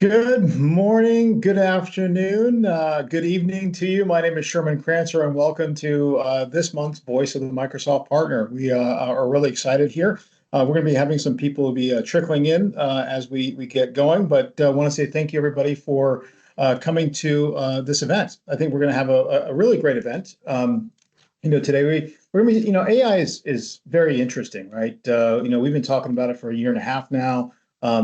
Good morning, good afternoon, good evening to you. My name is Sherman Crancer, and welcome to this month's Voice of the Microsoft Partner. We are really excited here. We're going to be having some people be trickling in as we get going, but I want to say thank you, everybody, for coming to this event. I think we're going to have a really great event. Today we're going to be, AI is very interesting, right? We've been talking about it for a year and a half now.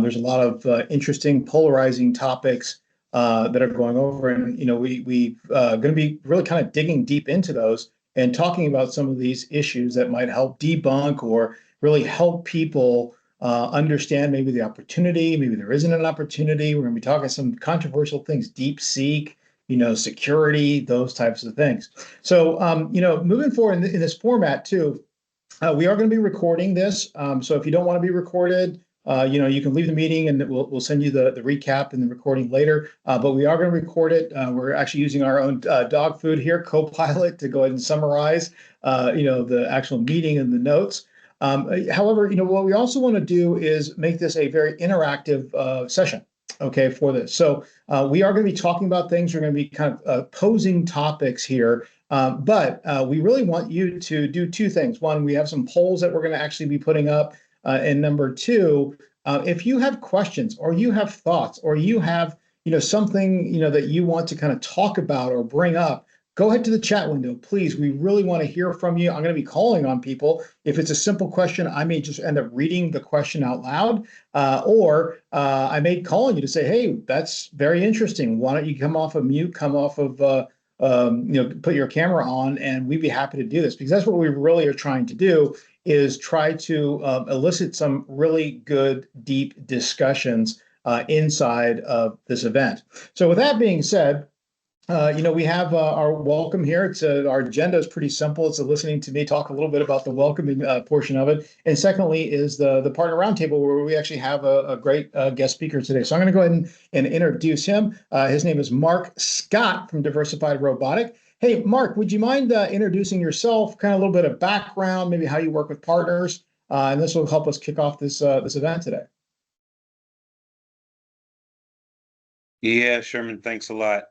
There's a lot of interesting, polarizing topics that are going over, and we going to be really kind of digging deep into those and talking about some of these issues that might help debunk or really help people understand maybe the opportunity, maybe there isn't an opportunity. We're going to be talking some controversial things, DeepSeek, security, those types of things. So, moving forward in this format too, we are going to be recording this. So if you don't want to be recorded, you can leave the meeting and we'll send you the recap and the recording later. But we are going to record it. We're actually using our own dog food here, Copilot, to go ahead and summarize, the actual meeting and the notes. However, what we also want to do is make this a very interactive session. Okay, for this. So we are going to be talking about things. We're going to be kind of posing topics here. But we really want you to do two things. One, we have some polls that we're going to actually be putting up. And number two, if you have questions or you have thoughts or you have, something, that you want to kind of talk about or bring up, go ahead to the chat window, please. We really want to hear from you. I'm going to be calling on people. If it's a simple question, I may just end up reading the question out loud, or I may call on you to say, hey, that's very interesting. Why don't you come off of mute, come off of, put your camera on, and we'd be happy to do this, because that's what we really are trying to do, is try to elicit some really good, deep discussions inside of this event. So with that being said, we have our welcome here. Our agenda is pretty simple. It's listening to me talk a little bit about the welcoming portion of it. And secondly is the partner roundtable, where we actually have a great guest speaker today. So I'm going to go ahead and introduce him. His name is Mark Scott from Diversified Robotic. Hey, Mark, would you mind introducing yourself, kind of a little bit of background, maybe how you work with partners, and this will help us kick off this event today. Yeah, Sherman, thanks a lot.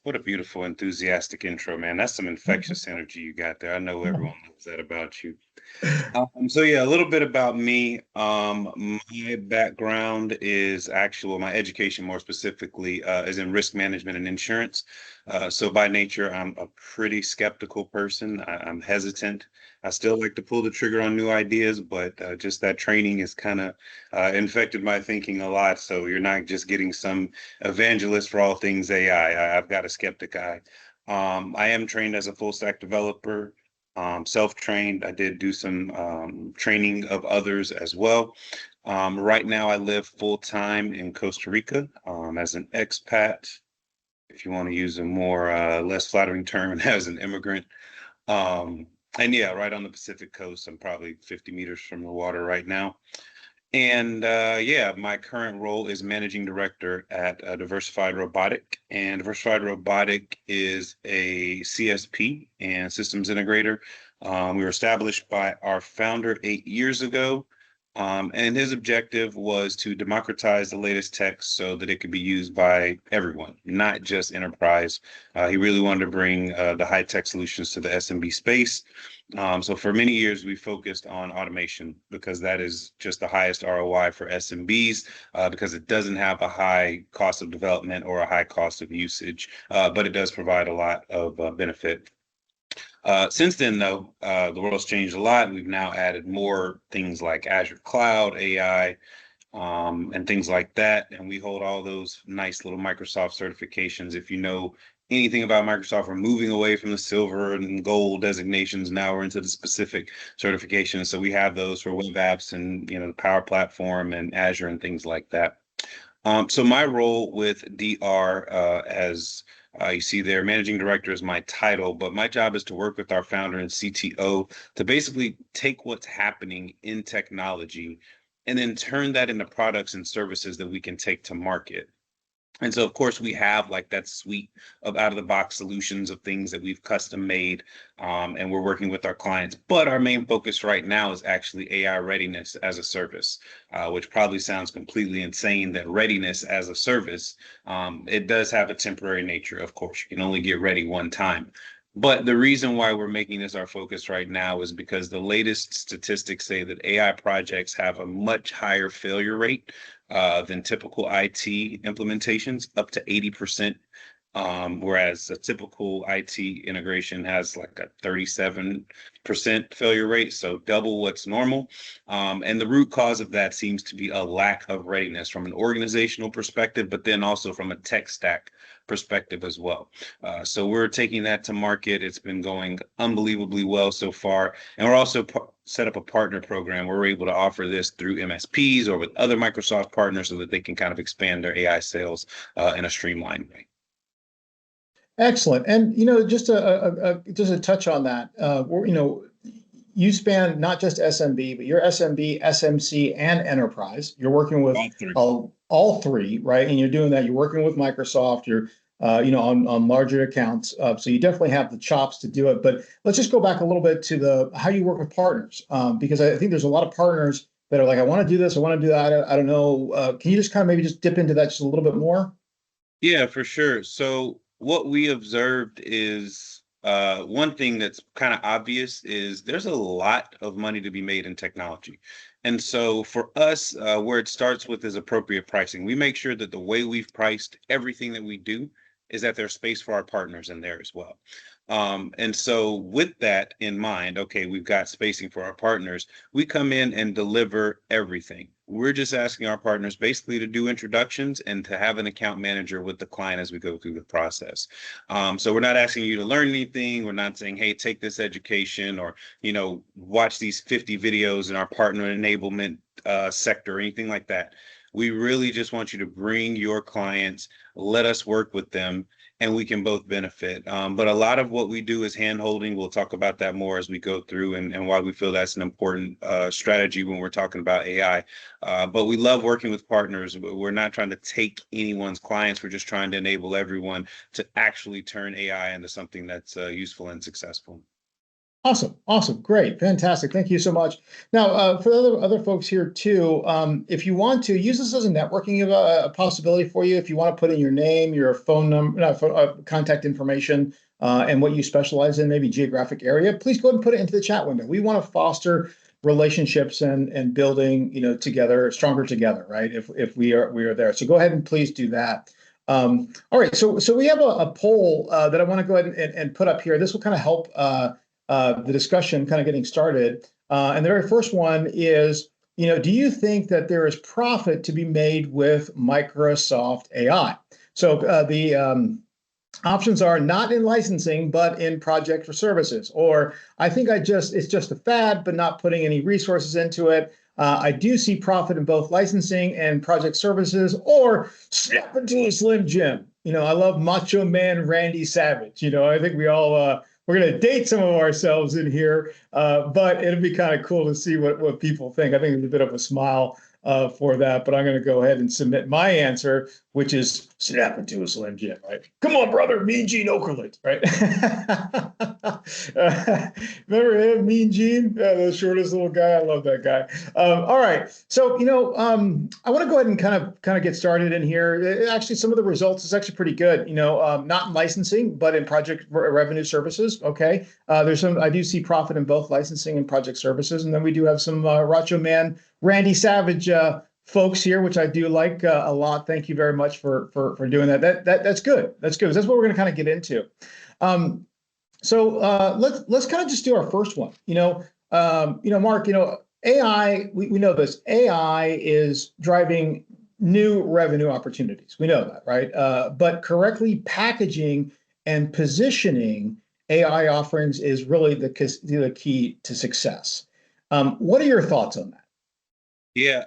What a beautiful, enthusiastic intro, man. That's some infectious energy you got there. I know everyone knows that about you. So yeah, a little bit about me. My background is my education more specifically is in risk management and insurance. So by nature, I'm a pretty skeptical person. I'm hesitant. I still like to pull the trigger on new ideas, but just that training has kind of infected my thinking a lot. So you're not just getting some evangelist for all things AI. I've got a skeptic eye. I am trained as a full stack developer. Self-trained. I did do some training of others as well. Right now, I live full-time in Costa Rica as an expat, if you want to use a more less flattering term, as an immigrant. And yeah, right on the Pacific coast. I'm probably 50 meters from the water right now. And yeah, my current role is managing director at Diversified Robotic. And Diversified Robotic is a CSP and systems integrator. We were established by our founder 8 years ago. And his objective was to democratize the latest tech so that it could be used by everyone, not just enterprise. He really wanted to bring the high-tech solutions to the SMB space. So for many years, we focused on automation because that is just the highest ROI for SMBs because it doesn't have a high cost of development or a high cost of usage, but it does provide a lot of benefit. Since then, though, the world's changed a lot. We've now added more things like Azure Cloud, AI, and things like that. And we hold all those nice little Microsoft certifications. If you know anything about Microsoft, we're moving away from the silver and gold designations. Now we're into the specific certifications. So we have those for web apps and the Power Platform and Azure and things like that. So my role with DR as you see there, managing director is my title, but my job is to work with our founder and CTO to basically take what's happening in technology and then turn that into products and services that we can take to market. And so, of course, we have like that suite of out of the box solutions of things that we've custom made, and we're working with our clients. But our main focus right now is actually AI readiness as a service, which probably sounds completely insane that readiness as a service, it does have a temporary nature. Of course, you can only get ready one time. But the reason why we're making this our focus right now is because the latest statistics say that AI projects have a much higher failure rate than typical IT implementations, up to 80%. Whereas a typical IT integration has like a 37% failure rate, so double what's normal. And the root cause of that seems to be a lack of readiness from an organizational perspective, but then also from a tech stack perspective as well. So we're taking that to market. It's been going unbelievably well so far. And we're also set up a partner program where we're able to offer this through MSPs or with other Microsoft partners so that they can kind of expand their AI sales in a streamlined way. Excellent. And just a touch on that. You span not just SMB, but you're SMB, SMC, and enterprise. You're working with All three. all three, right? And you're doing that. You're working with Microsoft. You're on larger accounts. So you definitely have the chops to do it. But let's just go back a little bit to the how you work with partners, because I think there's a lot of partners that are like, I want to do this, I want to do that. I don't know. Can you just kind of maybe just dip into that just a little bit more? Yeah, for sure. So what we observed is one thing that's kind of obvious is there's a lot of money to be made in technology. And so for us, where it starts with is appropriate pricing. We make sure that the way we've priced everything that we do is that there's space for our partners in there as well. And so with that in mind, okay, we've got spacing for our partners. We come in and deliver everything. We're just asking our partners basically to do introductions and to have an account manager with the client as we go through the process. So we're not asking you to learn anything. We're not saying, hey, take this education or, watch these 50 videos in our partner enablement sector or anything like that. We really just want you to bring your clients, let us work with them, and we can both benefit. But a lot of what we do is hand holding. We'll talk about that more as we go through and why we feel that's an important strategy when we're talking about AI. But we love working with partners. We're not trying to take anyone's clients. We're just trying to enable everyone to actually turn AI into something that's useful and successful. Awesome, awesome, great, fantastic. Thank you so much. Now, for the other folks here too, if you want to use this as a networking of a possibility for you, if you want to put in your name, your phone number, contact information, and what you specialize in, maybe geographic area, please go ahead and put it into the chat window. We want to foster relationships and building, together, stronger together, right? If we are there, so go ahead and please do that. All right, so we have a poll that I want to go ahead and put up here. This will kind of help the discussion kind of getting started. And the very first one is, do you think that there is profit to be made with Microsoft AI? So the options are not in licensing, but in project or services. Or I think it's just a fad, but not putting any resources into it. I do see profit in both licensing and project services, or snap into a Slim Jim. I love Macho Man Randy Savage. I think we all we're going to date some of ourselves in here, but it'll be kind of cool to see what people think. I think there's a bit of a smile for that, but I'm going to go ahead and submit my answer, which is snap into a Slim Jim, right? Come on, brother, Mean Gene Okerlund, right? Remember him, Mean Gene? The shortest little guy. I love that guy. All right, so I want to go ahead and kind of get started in here. Actually, some of the results is actually pretty good. Not in licensing, but in project revenue services. Okay, there's some. I do see profit in both licensing and project services, and then we do have some Macho Man Randy Savage folks here, which I do like a lot. Thank you very much for doing that. That's good. That's good. That's what we're going to kind of get into. So let's kind of just do our first one. Mark. AI. We know this. AI is driving new revenue opportunities. We know that, right? But correctly packaging and positioning AI offerings is really the key to success. What are your thoughts on that? Yeah,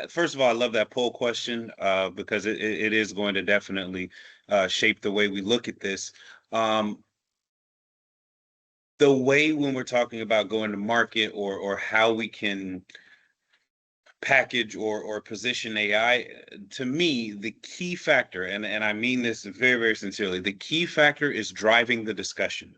first of all, I love that poll question because it is going to definitely shape the way we look at this. The way when we're talking about going to market or how we can package or position AI, to me, the key factor, and I mean this very, very sincerely, the key factor is driving the discussion,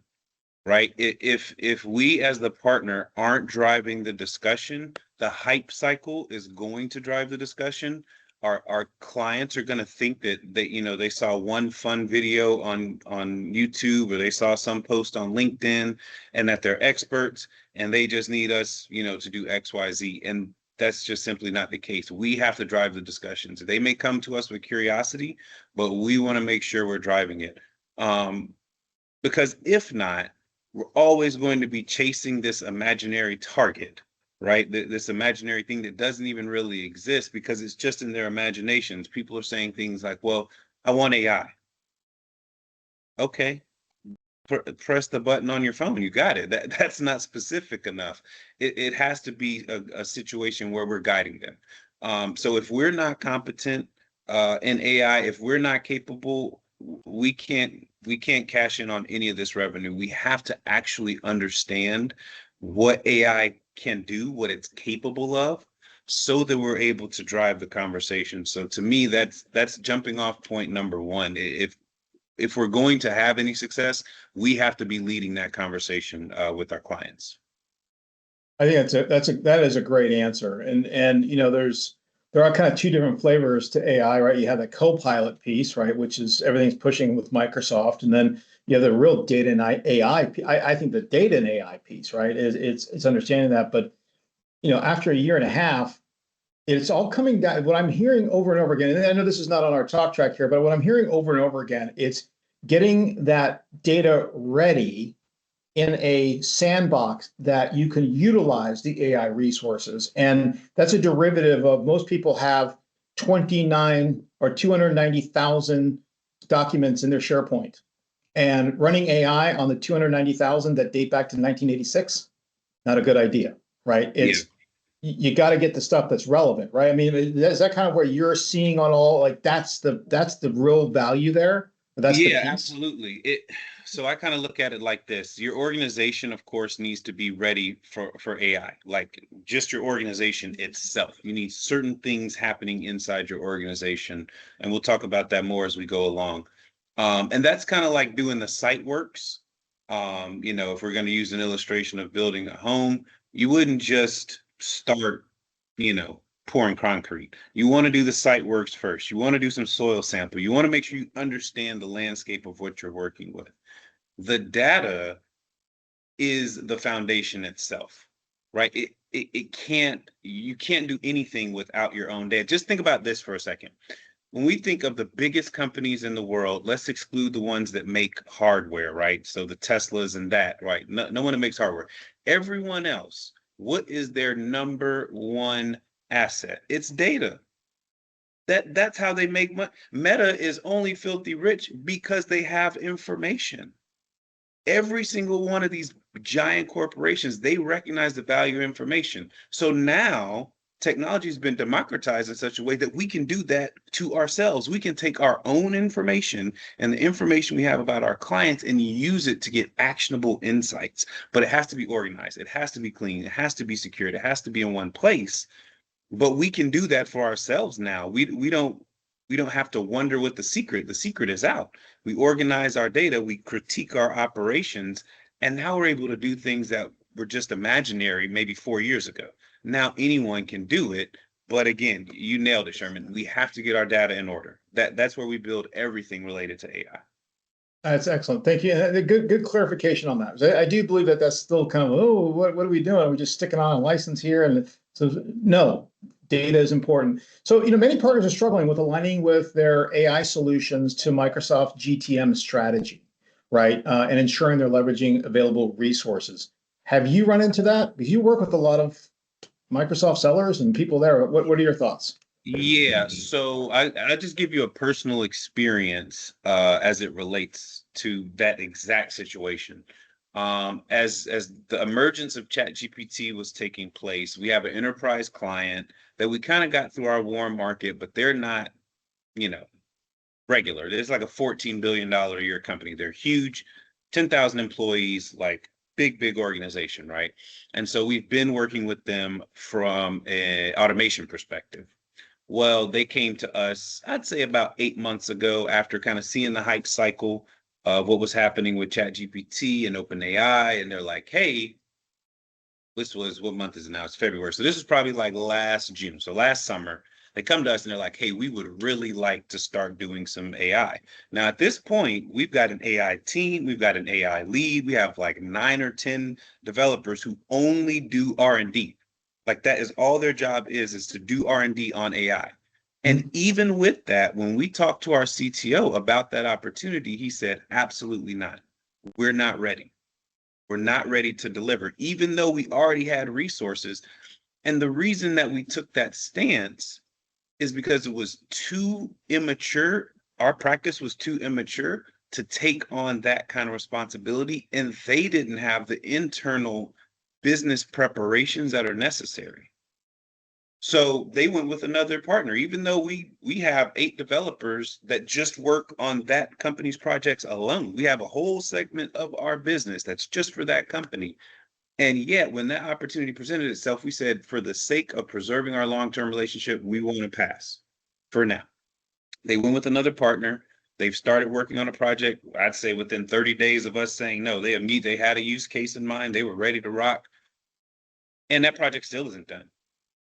right? If we as the partner aren't driving the discussion, the hype cycle is going to drive the discussion. Our clients are going to think that they saw one fun video on YouTube, or they saw some post on LinkedIn, and that they're experts and they just need us, to do XYZ. And that's just simply not the case. We have to drive the discussions. They may come to us with curiosity, but we want to make sure we're driving it. Because if not, we're always going to be chasing this imaginary target, right? This imaginary thing that doesn't even really exist because it's just in their imaginations. People are saying things like, well, I want AI. Okay, press the button on your phone. You got it. That's not specific enough. It has to be a situation where we're guiding them. So if we're not competent in AI, if we're not capable, we can't cash in on any of this revenue. We have to actually understand what AI can do, what it's capable of, so that we're able to drive the conversation. So to me, that's jumping off point number one. If we're going to have any success, we have to be leading that conversation with our clients. I think that is a great answer. And there are kind of two different flavors to AI, right? You have the Copilot piece, right, which is everything's pushing with Microsoft, and then you have the real data and AI. I think the data and AI piece, right, it's understanding that. But after a year and a half, it's all coming down. What I'm hearing over and over again, and I know this is not on our talk track here, but what I'm hearing over and over again, it's getting that data ready in a sandbox that you can utilize the AI resources. And that's a derivative of most people have 29 or 290,000 documents in their SharePoint. And running AI on the 290,000 that date back to 1986, not a good idea, right? You got to get the stuff that's relevant, right? I mean, is that kind of where you're seeing on all, like that's the real value there? That's the piece? Absolutely. So I kind of look at it like this. Your organization, of course, needs to be ready for AI, like just your organization itself. You need certain things happening inside your organization. And we'll talk about that more as we go along. And that's kind of like doing the site works. If we're going to use an illustration of building a home, you wouldn't just start, pouring concrete. You want to do the site works first. You want to do some soil sample. You want to make sure you understand the landscape of what you're working with. The data is the foundation itself, right? You can't do anything without your own data. Just think about this for a second. When we think of the biggest companies in the world, let's exclude the ones that make hardware, right? So the Teslas and that, right? No one that makes hardware. Everyone else, what is their number one asset? It's data. That's how they make money. Meta is only filthy rich because they have information. Every single one of these giant corporations, they recognize the value of information. So now technology has been democratized in such a way that we can do that to ourselves. We can take our own information and the information we have about our clients and use it to get actionable insights. But it has to be organized. It has to be clean. It has to be secured. It has to be in one place. But we can do that for ourselves now. We don't have to wonder what the secret is out. We organize our data, we critique our operations, and now we're able to do things that were just imaginary maybe 4 years ago. Now anyone can do it. But again, you nailed it, Sherman. We have to get our data in order. That's where we build everything related to AI. That's excellent. Thank you. And good clarification on that. I do believe that that's still kind of, what are we doing? Are we just sticking on a license here? And so, no, data is important. So, many partners are struggling with aligning with their AI solutions to Microsoft GTM strategy, right? And ensuring they're leveraging available resources. Have you run into that? Because you work with a lot of Microsoft sellers and people there. What are your thoughts? Yeah, so I just give you a personal experience as it relates to that exact situation. As the emergence of ChatGPT was taking place, we have an enterprise client that we kind of got through our warm market, but they're not, regular. It's like a $14 billion a year company. They're huge, 10,000 employees, like big organization, right? And so we've been working with them from an automation perspective. Well, they came to us, I'd say about 8 months ago, after kind of seeing the hype cycle of what was happening with ChatGPT and OpenAI. And they're like, hey, this was, what month is it now? It's February. So this is probably like last June. So last summer, they come to us and they're like, hey, we would really like to start doing some AI. Now, at this point, we've got an AI team, we've got an AI lead, we have like 9 or 10 developers who only do R&D. Like that is all their job is to do R&D on AI. And even with that, when we talked to our CTO about that opportunity, he said, absolutely not. We're not ready. We're not ready to deliver, even though we already had resources. And the reason that we took that stance is because it was too immature. Our practice was too immature to take on that kind of responsibility. And they didn't have the internal business preparations that are necessary. So they went with another partner, even though we have 8 developers that just work on that company's projects alone. We have a whole segment of our business that's just for that company. And yet, when that opportunity presented itself, we said, for the sake of preserving our long-term relationship, we want to pass for now. They went with another partner. They've started working on a project, I'd say within 30 days of us saying no. They had a use case in mind. They were ready to rock. And that project still isn't done.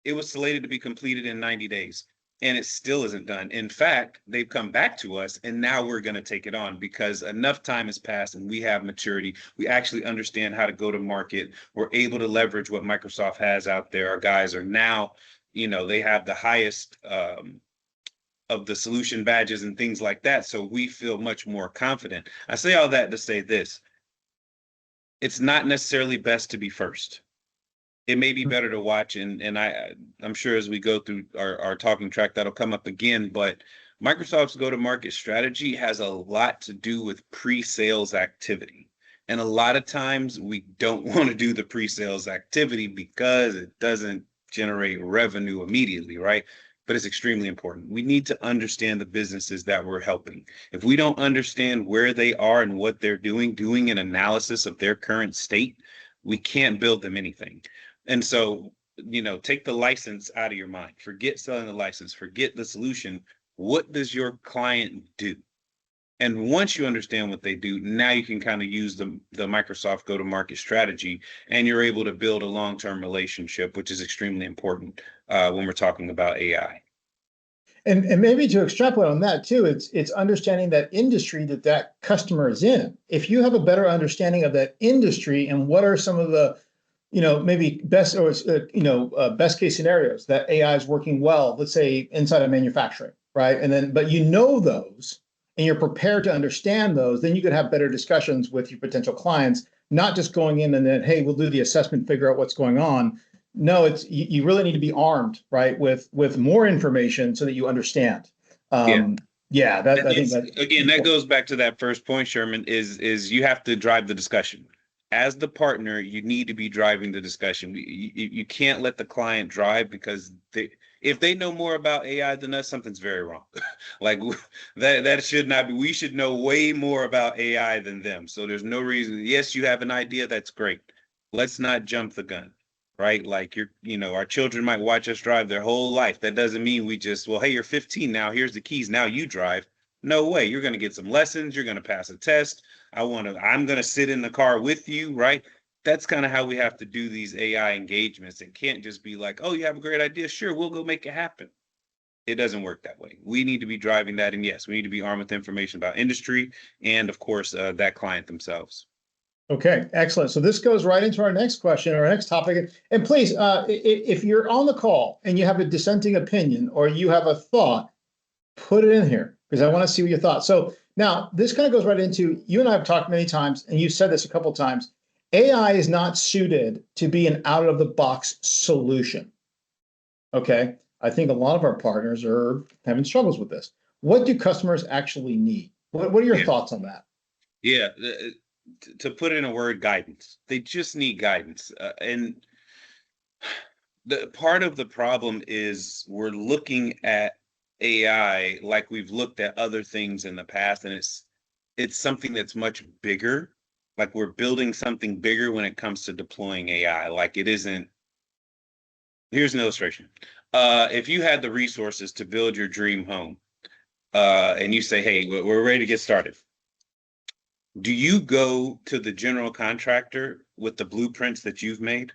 It was slated to be completed in 90 days, and it still isn't done. In fact, they've come back to us, and now we're going to take it on because enough time has passed and we have maturity. We actually understand how to go to market. We're able to leverage what Microsoft has out there. Our guys are now, they have the highest of the solution badges and things like that. So we feel much more confident. I say all that to say this. It's not necessarily best to be first. It may be better to watch, and I'm sure as we go through our talking track, that'll come up again, but Microsoft's go-to-market strategy has a lot to do with pre-sales activity. And a lot of times we don't want to do the pre-sales activity because it doesn't generate revenue immediately, right? But it's extremely important. We need to understand the businesses that we're helping. If we don't understand where they are and what they're doing an analysis of their current state, we can't build them anything. And so, take the license out of your mind. Forget selling the license. Forget the solution. What does your client do? And once you understand what they do, now you can kind of use the Microsoft go-to-market strategy, and you're able to build a long-term relationship, which is extremely important when we're talking about AI. And maybe to extrapolate on that too, it's understanding that industry that customer is in. If you have a better understanding of that industry and what are some of the maybe best best case scenarios that AI is working well, let's say inside of manufacturing, right? And then, but those and you're prepared to understand those, then you could have better discussions with your potential clients, not just going in and then, hey, we'll do the assessment, figure out what's going on. No, you really need to be armed, right, with more information so that you understand. I think that again, that goes back to that first point, Sherman, is you have to drive the discussion. As the partner, you need to be driving the discussion. You can't let the client drive, because if they know more about AI than us, something's very wrong. Like that should not be. We should know way more about AI than them. So there's no reason. Yes, you have an idea. That's great. Let's not jump the gun, right? Like our children might watch us drive their whole life. That doesn't mean we just, well, hey, you're 15 now. Here's the keys. Now you drive. No way. You're going to get some lessons. You're going to pass a test. I'm going to sit in the car with you, right? That's kind of how we have to do these AI engagements. It can't just be like, oh, you have a great idea. Sure, we'll go make it happen. It doesn't work that way. We need to be driving that. And yes, we need to be armed with information about industry and, of course, that client themselves. Okay, excellent. So this goes right into our next question, our next topic. And please, if you're on the call and you have a dissenting opinion or you have a thought, put it in here because I want to see what your thoughts. So now this kind of goes right into, you and I have talked many times, and you've said this a couple of times, AI is not suited to be an out-of-the-box solution. Okay, I think a lot of our partners are having struggles with this. What do customers actually need? What are your thoughts on that? Yeah, to put in a word, guidance. They just need guidance. And the part of the problem is we're looking at AI like we've looked at other things in the past, and it's something that's much bigger. like we're building something bigger when it comes to deploying AI. Like it isn't. Here's an illustration. If you had the resources to build your dream home, and you say, "Hey, we're ready to get started," do you go to the general contractor with the blueprints that you've made,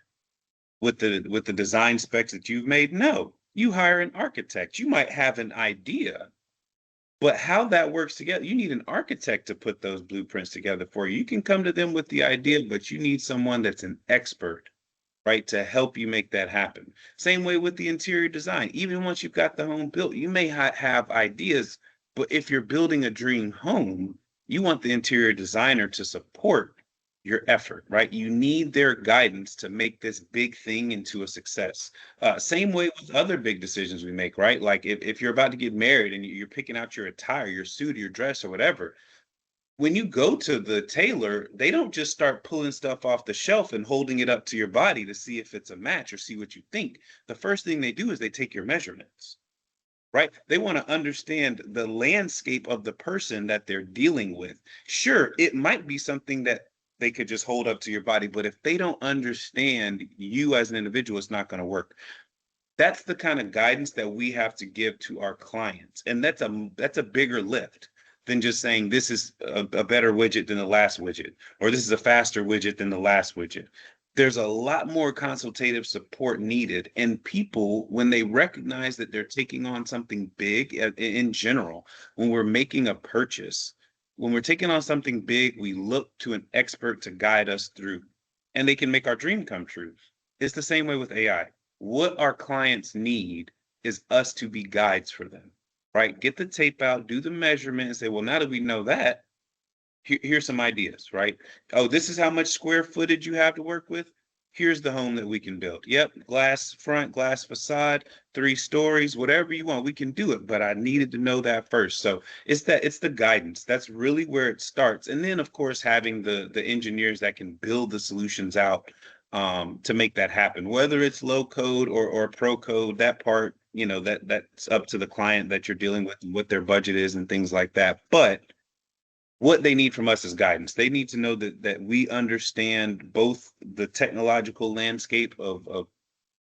with the design specs that you've made? No, you hire an architect. You might have an idea, but how that works together, you need an architect to put those blueprints together for you. You can come to them with the idea, but you need someone that's an expert, right, to help you make that happen. Same way with the interior design. Even once you've got the home built, you may have ideas, but if you're building a dream home, you want the interior designer to support your effort, right? You need their guidance to make this big thing into a success. Same way with other big decisions we make, right? Like if you're about to get married and you're picking out your attire, your suit, your dress, or whatever, when you go to the tailor, they don't just start pulling stuff off the shelf and holding it up to your body to see if it's a match or see what you think. The first thing they do is they take your measurements, right? They want to understand the landscape of the person that they're dealing with. Sure, it might be something that they could just hold up to your body, but if they don't understand you as an individual, it's not going to work. That's the kind of guidance that we have to give to our clients, and that's a bigger lift than just saying this is a better widget than the last widget, or this is a faster widget than the last widget. There's a lot more consultative support needed, and people, when they recognize that they're taking on something big in general, when we're making a purchase, when we're taking on something big, we look to an expert to guide us through, and they can make our dream come true. It's the same way with AI. What our clients need is us to be guides for them, right? Get the tape out, do the measurement, and say, well, now that we know that, here's some ideas, right? Oh, this is how much square footage you have to work with. Here's the home that we can build. Yep, glass front, glass facade, 3 stories, whatever you want, we can do it. But I needed to know that first. So it's the guidance. That's really where it starts. And then, of course, having the engineers that can build the solutions out to make that happen. Whether it's low code or pro code, that part, that's up to the client that you're dealing with and what their budget is and things like that. But what they need from us is guidance. They need to know that we understand both the technological landscape of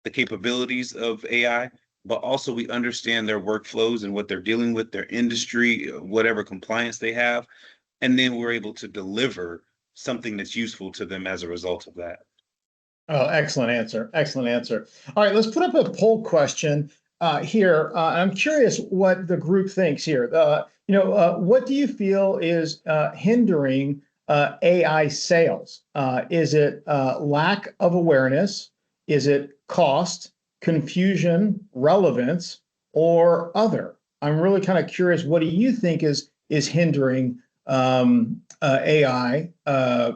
the capabilities of AI, but also we understand their workflows and what they're dealing with, their industry, whatever compliance they have, and then we're able to deliver something that's useful to them as a result of that. Oh, excellent answer. Excellent answer. All right, let's put up a poll question here. I'm curious what the group thinks here. What do you feel is hindering AI sales? Is it lack of awareness? Is it cost, confusion, relevance, or other? I'm really kind of curious. What do you think is hindering AI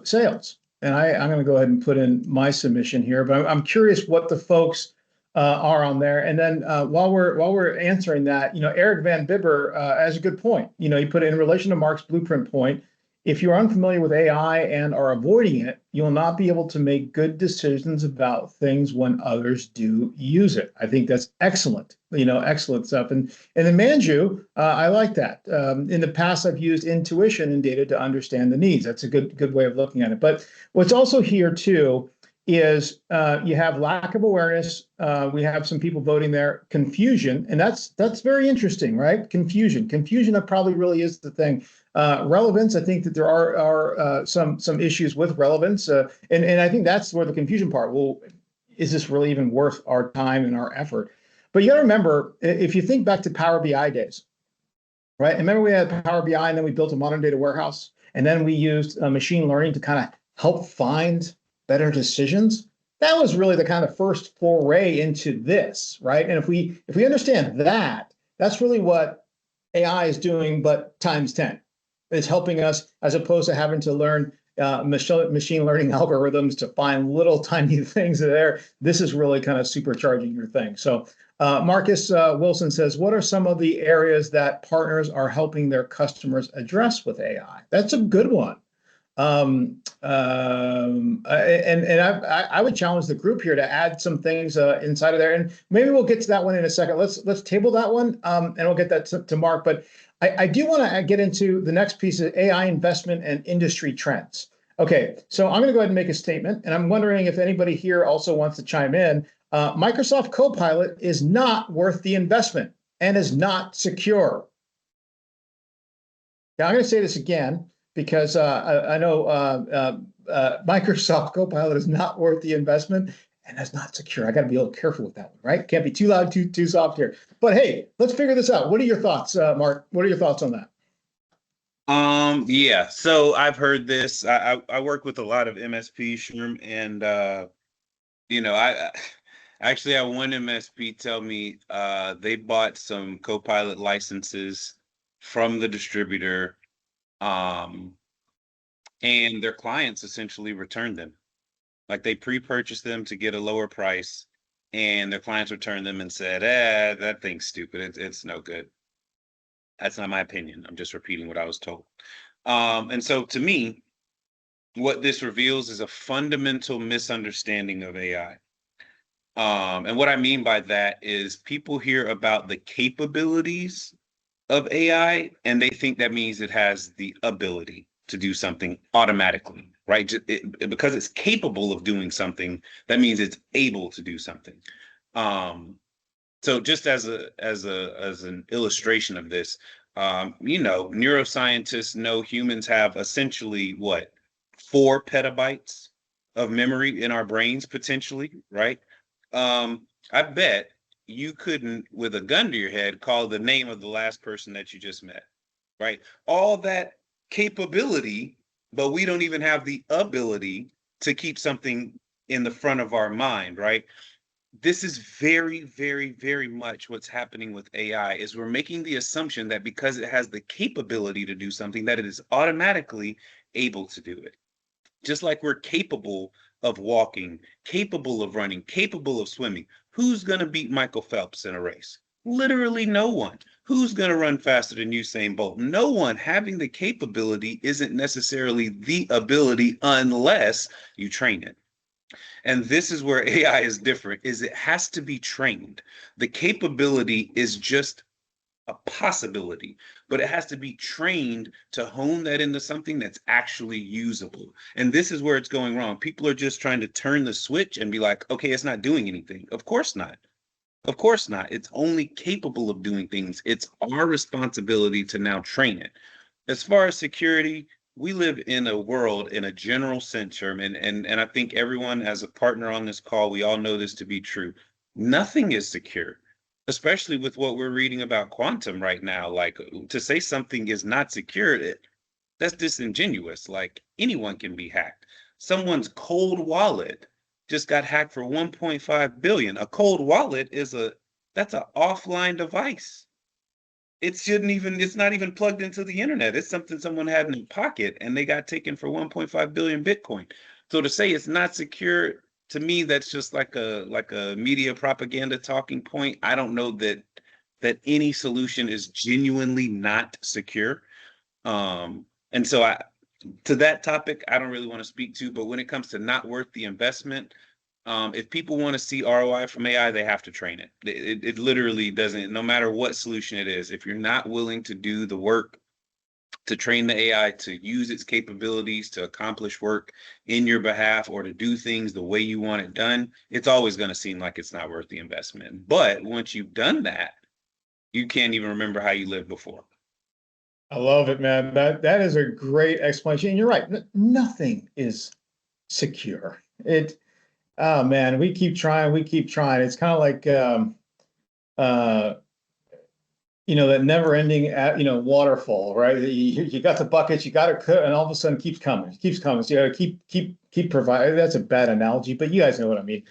sales? And I'm going to go ahead and put in my submission here, but I'm curious what the folks are on there. And then while we're answering that, Eric Van Bibber has a good point. He put it in relation to Mark's blueprint point. If you're unfamiliar with AI and are avoiding it, you'll not be able to make good decisions about things when others do use it. I think that's excellent, excellent stuff. And then Manju, I like that. In the past, I've used intuition and data to understand the needs. That's a good way of looking at it. But what's also here too is you have lack of awareness. We have some people voting there. Confusion, and that's very interesting, right? Confusion that probably really is the thing. Relevance, I think that there are some issues with relevance, and I think that's where the confusion part. Well, is this really even worth our time and our effort? But you got to remember, if you think back to Power BI days, right? And remember we had Power BI, and then we built a modern data warehouse, and then we used machine learning to kind of help find better decisions. That was really the kind of first foray into this, right? And if we understand that, that's really what AI is doing, but times 10. It's helping us as opposed to having to learn machine learning algorithms to find little tiny things there. This is really kind of supercharging your thing. So Marcus Wilson says, what are some of the areas that partners are helping their customers address with AI? That's a good one. And I would challenge the group here to add some things inside of there, and maybe we'll get to that one in a second. Let's table that one, and we'll get that to Mark. But I do want to get into the next piece of AI investment and industry trends. Okay, so I'm going to go ahead and make a statement, and I'm wondering if anybody here also wants to chime in. Microsoft Copilot is not worth the investment and is not secure. Now, I'm going to say this again because I know Microsoft Copilot is not worth the investment and is not secure. I got to be a little careful with that one, right? Can't be too loud, too soft here. But hey, let's figure this out. What are your thoughts, Mark? What are your thoughts on that? Yeah, so I've heard this. I work with a lot of MSP, Sherm, and I actually had one MSP tell me they bought some Copilot licenses from the distributor, um, and their clients essentially returned them. Like they pre-purchased them to get a lower price, and their clients returned them and said, that thing's stupid. It's no good. That's not my opinion. I'm just repeating what I was told. And so to me, what this reveals is a fundamental misunderstanding of AI. And what I mean by that is people hear about the capabilities of AI and they think that means it has the ability to do something automatically, right? Because it's capable of doing something, that means it's able to do something. So just as an illustration of this, neuroscientists know humans have essentially what, 4 petabytes of memory in our brains potentially, right? I bet you couldn't, with a gun to your head, call the name of the last person that you just met, right? All that capability, but we don't even have the ability to keep something in the front of our mind, right? This is very, very, very much what's happening with AI is we're making the assumption that because it has the capability to do something, that it is automatically able to do it. Just like we're capable of walking, capable of running, capable of swimming. Who's going to beat Michael Phelps in a race? Literally no one. Who's going to run faster than Usain Bolt? No one. Having the capability isn't necessarily the ability unless you train it. And this is where AI is different, is it has to be trained. The capability is just a possibility, but it has to be trained to hone that into something that's actually usable. And this is where it's going wrong. People are just trying to turn the switch and be like, okay, it's not doing anything. Of course not. Of course not. It's only capable of doing things. It's our responsibility to now train it. As far as security, we live in a world in a general sense, Sherman, and I think everyone as a partner on this call, we all know this to be true. Nothing is secure, especially with what we're reading about quantum right now. Like to say something is not secure, that's disingenuous. Like anyone can be hacked. Someone's cold wallet just got hacked for 1.5 billion. A cold wallet that's an offline device. It's not even plugged into the internet. It's something someone had in their pocket and they got taken for 1.5 billion Bitcoin. So to say it's not secure, to me, that's just like a media propaganda talking point. I don't know that any solution is genuinely not secure. And so to that topic, I don't really want to speak to, but when it comes to not worth the investment, if people want to see ROI from AI, they have to train it. It literally doesn't, no matter what solution it is, if you're not willing to do the work to train the AI to use its capabilities to accomplish work in your behalf or to do things the way you want it done, it's always going to seem like it's not worth the investment. But once you've done that, you can't even remember how you lived before. I love it, man. That is a great explanation. And you're right. Nothing is secure. Oh man, we keep trying. We keep trying. It's kind of like uh, that never-ending waterfall, right? You got the buckets, you got to cut, and all of a sudden it keeps coming. So you got to keep providing. That's a bad analogy, but you guys know what I mean.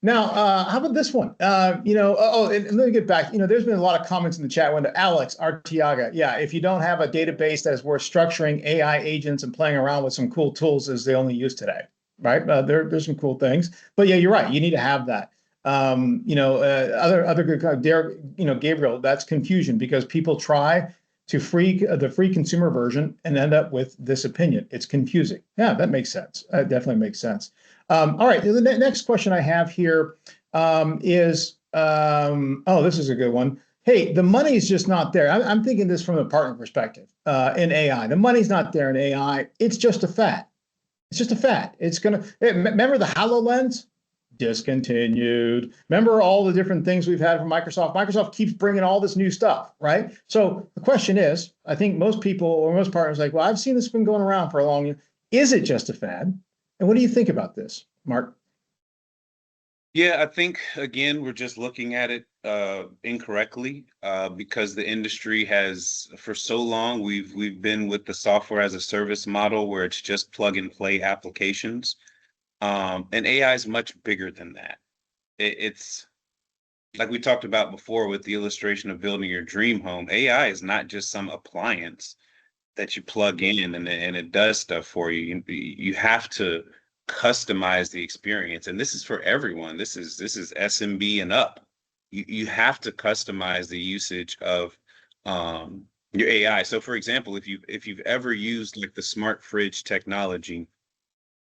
Now, how about this one? And let me get back. There's been a lot of comments in the chat window. Alex Artiaga, yeah, if you don't have a database that is worth structuring AI agents and playing around with some cool tools as they only use today, right? There's some cool things, but yeah, you're right. You need to have that. Other good, Derek, Gabriel, that's confusion because people try to the free consumer version and end up with this opinion. It's confusing. Yeah, that makes sense. That definitely makes sense. All right, the next question I have here is, this is a good one. hey, the money's just not there. I'm thinking this from a partner perspective in AI. The money's not there in AI. It's just a fad. It's just a fad. It's gonna. Remember the HoloLens? Discontinued. Remember all the different things we've had from Microsoft? Microsoft keeps bringing all this new stuff, right? So the question is, I think most people or most partners are like, well, I've seen this been going around for a long time. Is it just a fad? And what do you think about this, Mark? Yeah, I think again we're just looking at it incorrectly because the industry has for so long we've been with the software as a service model where it's just plug and play applications. And AI is much bigger than that. It's like we talked about before with the illustration of building your dream home. AI is not just some appliance that you plug in and it does stuff for you. You have to customize the experience, and this is for everyone. This is SMB and up. You have to customize the usage of your AI. So, for example, if you've ever used like the smart fridge technology,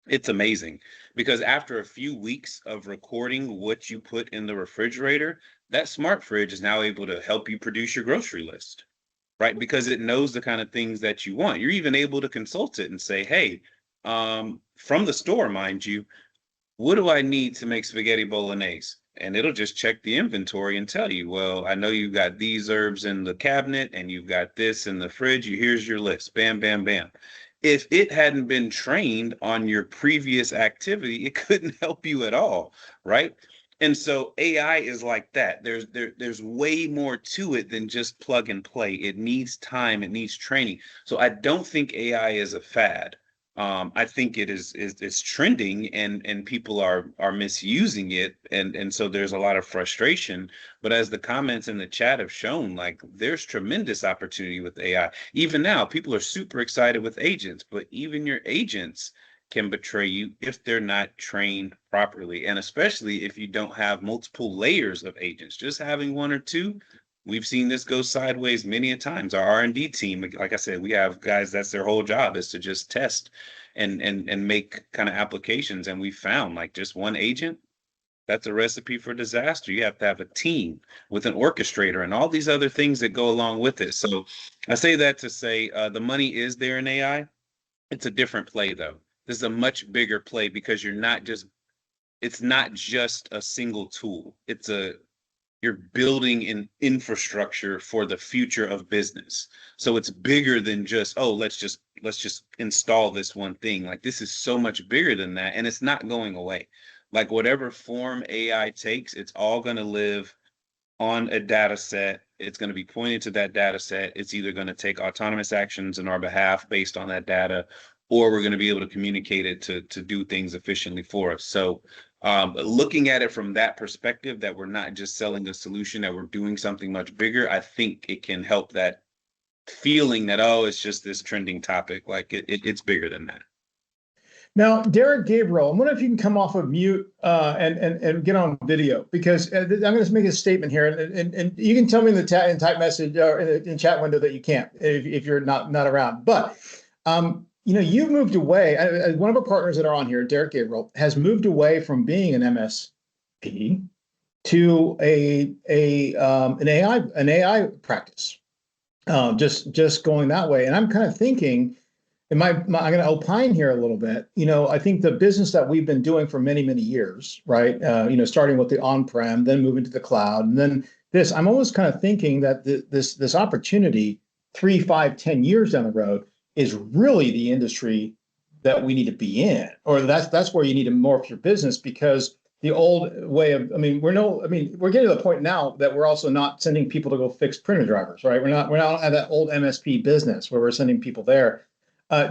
it's amazing because after a few weeks of recording what you put in the refrigerator, that smart fridge is now able to help you produce your grocery list, right? Because it knows the kind of things that you want. You're even able to consult it and say, hey, from the store, mind you, what do I need to make spaghetti bolognese? And it'll just check the inventory and tell you, well, I know you've got these herbs in the cabinet and you've got this in the fridge. Here's your list. Bam, bam, bam. If it hadn't been trained on your previous activity, it couldn't help you at all, right? And so AI is like that. There's way more to it than just plug and play. It needs time, it needs training. So I don't think AI is a fad. I think it's trending and people are misusing it and so there's a lot of frustration. But as the comments in the chat have shown, like there's tremendous opportunity with AI. Even now, people are super excited with agents, but even your agents can betray you if they're not trained properly, and especially if you don't have multiple layers of agents. Just having one or two, we've seen this go sideways many a times. Our R&D team, like I said, we have guys that's their whole job is to just test and make kind of applications. And we found like just one agent, that's a recipe for disaster. You have to have a team with an orchestrator and all these other things that go along with it. So I say that to say the money is there in AI. It's a different play though. This is a much bigger play because it's not just a single tool. You're building an infrastructure for the future of business. So it's bigger than just, oh, let's just install this one thing. Like this is so much bigger than that. And it's not going away. Like whatever form AI takes, it's all going to live on a data set. It's going to be pointed to that data set. It's either going to take autonomous actions in our behalf based on that data, or we're going to be able to communicate it to do things efficiently for us. So looking at it from that perspective, that we're not just selling a solution, that we're doing something much bigger, I think it can help that feeling that, oh, it's just this trending topic. Like it's bigger than that. Now, Derek Gabriel, I wonder if you can come off of mute and get on video because I'm going to make a statement here, and you can tell me in the in type message or in chat window that you can't if you're not around. But you've moved away. One of our partners that are on here, Derek Gabriel, has moved away from being an MSP to an AI practice. Just going that way, and I'm kind of thinking. And I'm going to opine here a little bit. I think the business that we've been doing for many, many years, right? Starting with the on-prem, then moving to the cloud, and then this. I'm almost kind of thinking that this opportunity, 3, 5, 10 years down the road, is really the industry that we need to be in, or that's where you need to morph your business because the old way of, we're getting to the point now that we're also not sending people to go fix printer drivers, right? We're not at that old MSP business where we're sending people there.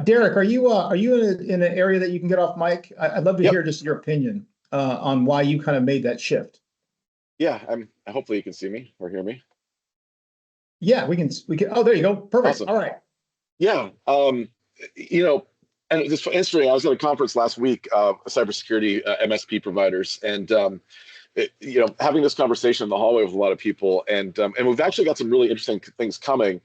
Derek, are you in an area that you can get off mic? I'd love to hear just your opinion on why you kind of made that shift. Yeah, hopefully you can see me or hear me. Yeah, we can. Oh, there you go. Perfect. Awesome. All right. Yeah. And it's interesting. I was at a conference last week, cybersecurity MSP providers, and having this conversation in the hallway with a lot of people, and we've actually got some really interesting things coming.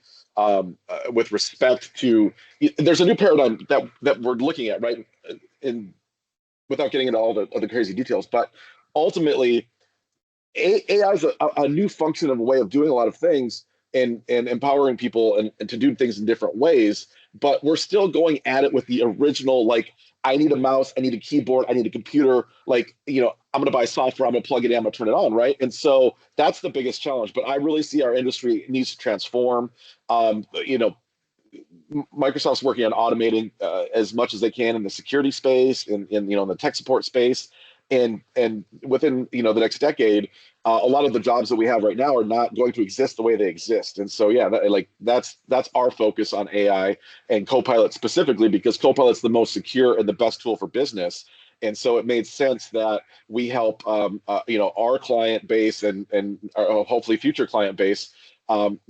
With respect to, there's a new paradigm that we're looking at, right? In without getting into all the crazy details, but ultimately, AI is a new function of a way of doing a lot of things and empowering people and to do things in different ways. But we're still going at it with the original, like, I need a mouse, I need a keyboard, I need a computer. Like, I'm going to buy software, I'm going to plug it in, I'm going to turn it on, right? And so that's the biggest challenge. But I really see our industry needs to transform. Microsoft's working on automating as much as they can in the security space, in the tech support space, and within the next decade, a lot of the jobs that we have right now are not going to exist the way they exist. And so yeah, that's our focus on AI and Copilot specifically, because Copilot's the most secure and the best tool for business. And so it made sense that we help our client base and hopefully future client base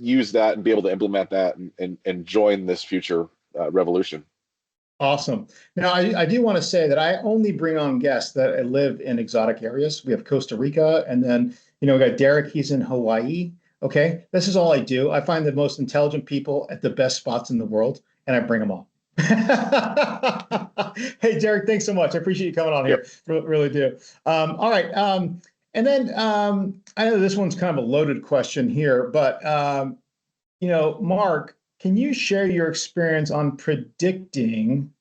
use that and be able to implement that and join this future revolution. Awesome. Now, I do want to say that I only bring on guests that live in exotic areas. We have Costa Rica, and then, we got Derek, he's in Hawaii. Okay. This is all I do. I find the most intelligent people at the best spots in the world, and I bring them on. Hey, Derek, thanks so much. I appreciate you coming on here. Really do. All right. And then I know this one's kind of a loaded question here, but, Mark, can you share your experience on predicting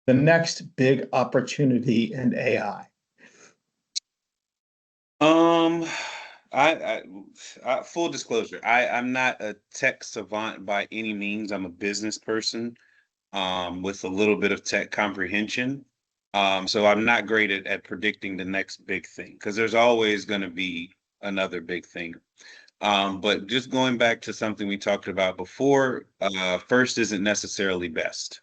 the next big opportunity in AI? Full disclosure, I'm not a tech savant by any means. I'm a business person, with a little bit of tech comprehension. So I'm not great at predicting the next big thing, because there's always going to be another big thing. But just going back to something we talked about before, first isn't necessarily best.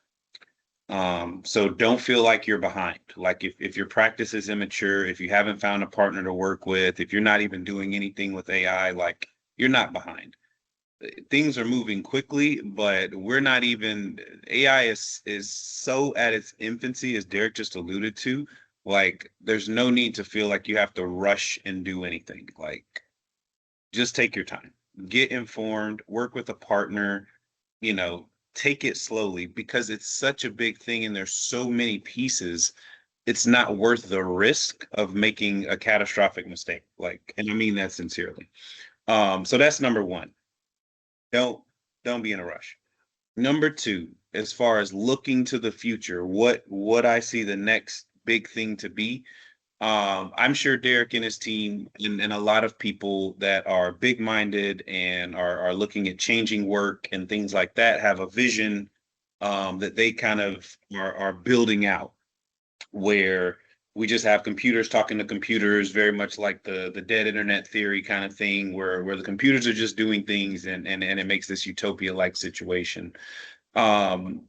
So don't feel like you're behind. Like if your practice is immature, if you haven't found a partner to work with, if you're not even doing anything with AI, like, you're not behind. Things are moving quickly, but we're not even, AI is so at its infancy, as Derek just alluded to. Like, there's no need to feel like you have to rush and do anything. Like, just take your time, get informed, work with a partner, take it slowly, because it's such a big thing and there's so many pieces. It's not worth the risk of making a catastrophic mistake. Like, and I mean that sincerely. So that's number one. Don't be in a rush. Number two, as far as looking to the future, what I see the next big thing to be, I'm sure Derek and his team and a lot of people that are big-minded and are looking at changing work and things like that have a vision, that they kind of are building out, where we just have computers talking to computers, very much like the dead internet theory kind of thing, where the computers are just doing things, and it makes this utopia-like situation. Um,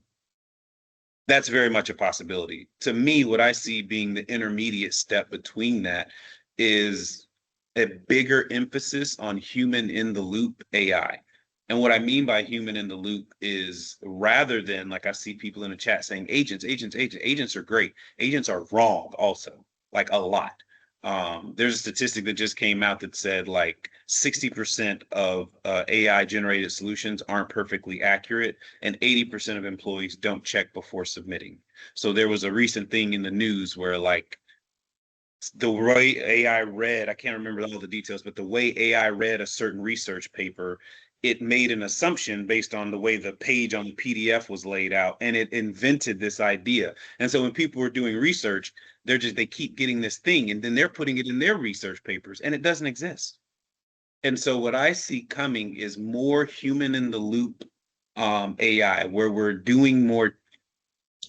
that's very much a possibility. To me, what I see being the intermediate step between that is a bigger emphasis on human in the loop AI. And what I mean by human in the loop is, rather than, like, I see people in the chat saying agents are great. Agents are wrong also, like, a lot. There's a statistic that just came out that said like 60% of AI generated solutions aren't perfectly accurate, and 80% of employees don't check before submitting. So there was a recent thing in the news where, like, the way AI read, I can't remember all the details, but the way AI read a certain research paper, it made an assumption based on the way the page on the PDF was laid out, and it invented this idea. And so when people were doing research, they keep getting this thing, and then they're putting it in their research papers, and it doesn't exist. And so what I see coming is more human in the loop AI, where we're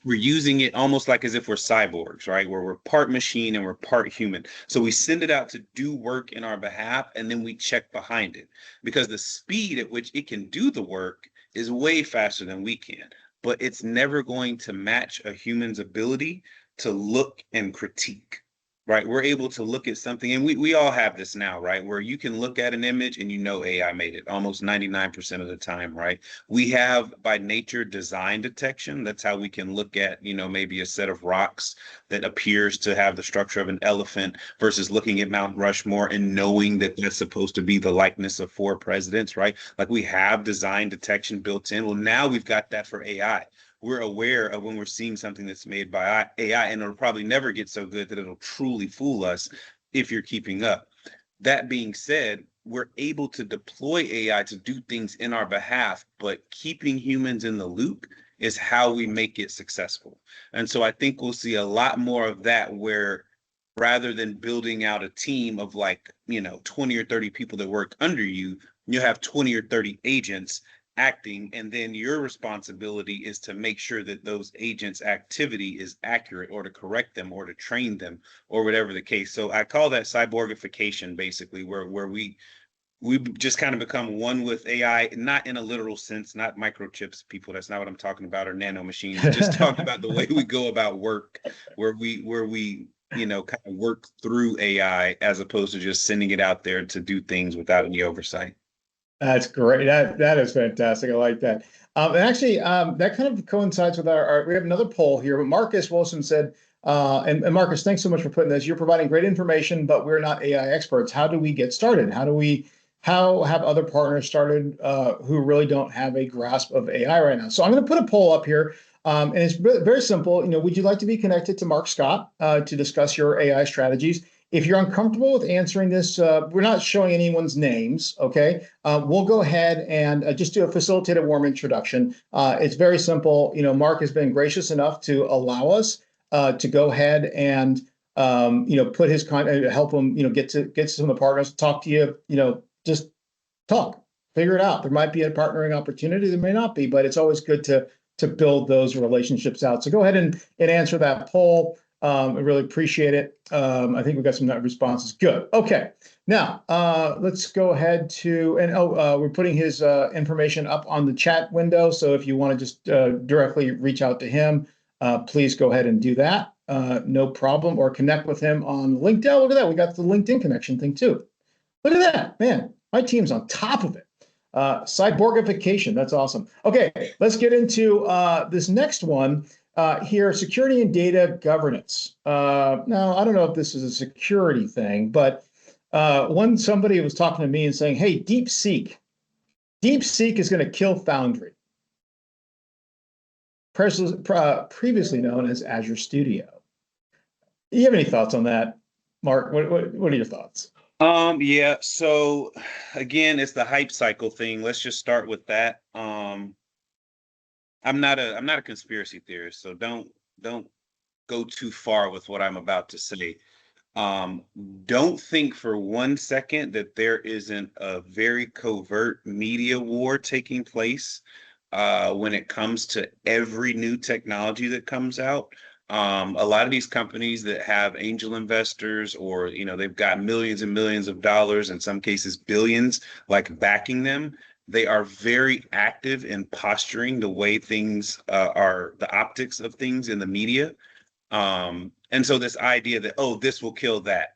using it almost like as if we're cyborgs, right? Where we're part machine and we're part human. So we send it out to do work in our behalf, and then we check behind it, because the speed at which it can do the work is way faster than we can. But it's never going to match a human's ability to look and critique, right? We're able to look at something, and we all have this now, right? Where you can look at an image and AI made it almost 99% of the time, right? We have by nature design detection. That's how we can look at, maybe a set of rocks that appears to have the structure of an elephant, versus looking at Mount Rushmore and knowing that that's supposed to be the likeness of 4 presidents, right? Like, we have design detection built in. Well, now we've got that for AI. We're aware of when we're seeing something that's made by AI, and it'll probably never get so good that it'll truly fool us if you're keeping up. That being said, we're able to deploy AI to do things in our behalf, but keeping humans in the loop is how we make it successful. And so I think we'll see a lot more of that, where rather than building out a team of like, 20 or 30 people that work under you, you have 20 or 30 agents acting, and then your responsibility is to make sure that those agents' activity is accurate, or to correct them, or to train them, or whatever the case. So I call that cyborgification, basically, where we just kind of become one with AI, not in a literal sense, not microchips, people. That's not what I'm talking about, or nano machines. Just talking about the way we go about work, where we kind of work through AI as opposed to just sending it out there to do things without any oversight. That's great. That is fantastic. I like that. And actually, that kind of coincides with we have another poll here. But Marcus Wilson said, and Marcus, thanks so much for putting this. You're providing great information, but we're not AI experts. How do we get started? How have other partners started who really don't have a grasp of AI right now? So I'm going to put a poll up here, and it's very simple. Would you like to be connected to Mark Scott to discuss your AI strategies? If you're uncomfortable with answering this, we're not showing anyone's names, okay? We'll go ahead and just do a facilitated warm introduction. It's very simple. Mark has been gracious enough to allow us to go ahead and put his content, help him, get to some of the partners, talk to you, just talk, figure it out. There might be a partnering opportunity, there may not be, but it's always good to build those relationships out. So go ahead and answer that poll. I really appreciate it. I think we got some responses. Good. Okay. Now, let's go ahead and we're putting his information up on the chat window. So if you want to just directly reach out to him, please go ahead and do that. No problem. Or connect with him on LinkedIn. Look at that. We got the LinkedIn connection thing too. Look at that, man. My team's on top of it. Cyborgification. That's awesome. Okay. Let's get into this next one. Here, security and data governance. Now, I don't know if this is a security thing, but somebody was talking to me and saying, hey, DeepSeek is going to kill Foundry, previously known as Azure Studio. Do you have any thoughts on that, Mark? What are your thoughts? Yeah, so again, it's the hype cycle thing. Let's just start with that. I'm not a conspiracy theorist, so don't go too far with what I'm about to say. Don't think for 1 second that there isn't a very covert media war taking place when it comes to every new technology that comes out. A lot of these companies that have angel investors, or they've got millions and millions of dollars, in some cases billions, like backing them. They are very active in posturing the way things are, the optics of things in the media. And so this idea that, oh, this will kill that.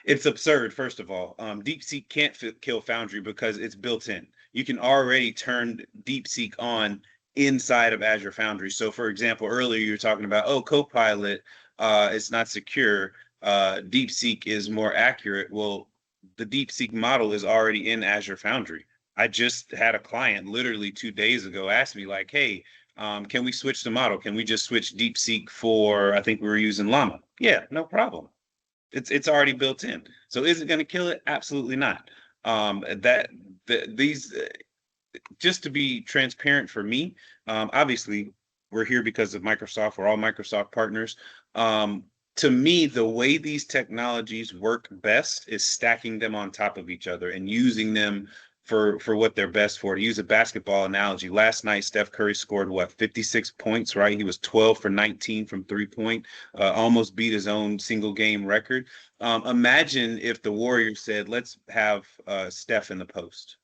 It's absurd, first of all. DeepSeek can't kill Foundry because it's built in. You can already turn DeepSeek on inside of Azure Foundry. So for example, earlier you were talking about, oh, Copilot, it's not secure. DeepSeek is more accurate. Well, the DeepSeek model is already in Azure Foundry. I just had a client literally 2 days ago ask me like, hey, can we switch the model? Can we just switch DeepSeek for, I think we were using Llama. Yeah, no problem. It's already built in. So is it going to kill it? Absolutely not. Just to be transparent for me, obviously we're here because of Microsoft. We're all Microsoft partners. To me, the way these technologies work best is stacking them on top of each other and using them for what they're best for. To use a basketball analogy, last night Steph Curry scored 56 points, right? He was 12 for 19 from 3-point, almost beat his own single game record. Imagine if the Warriors said, let's have Steph in the post.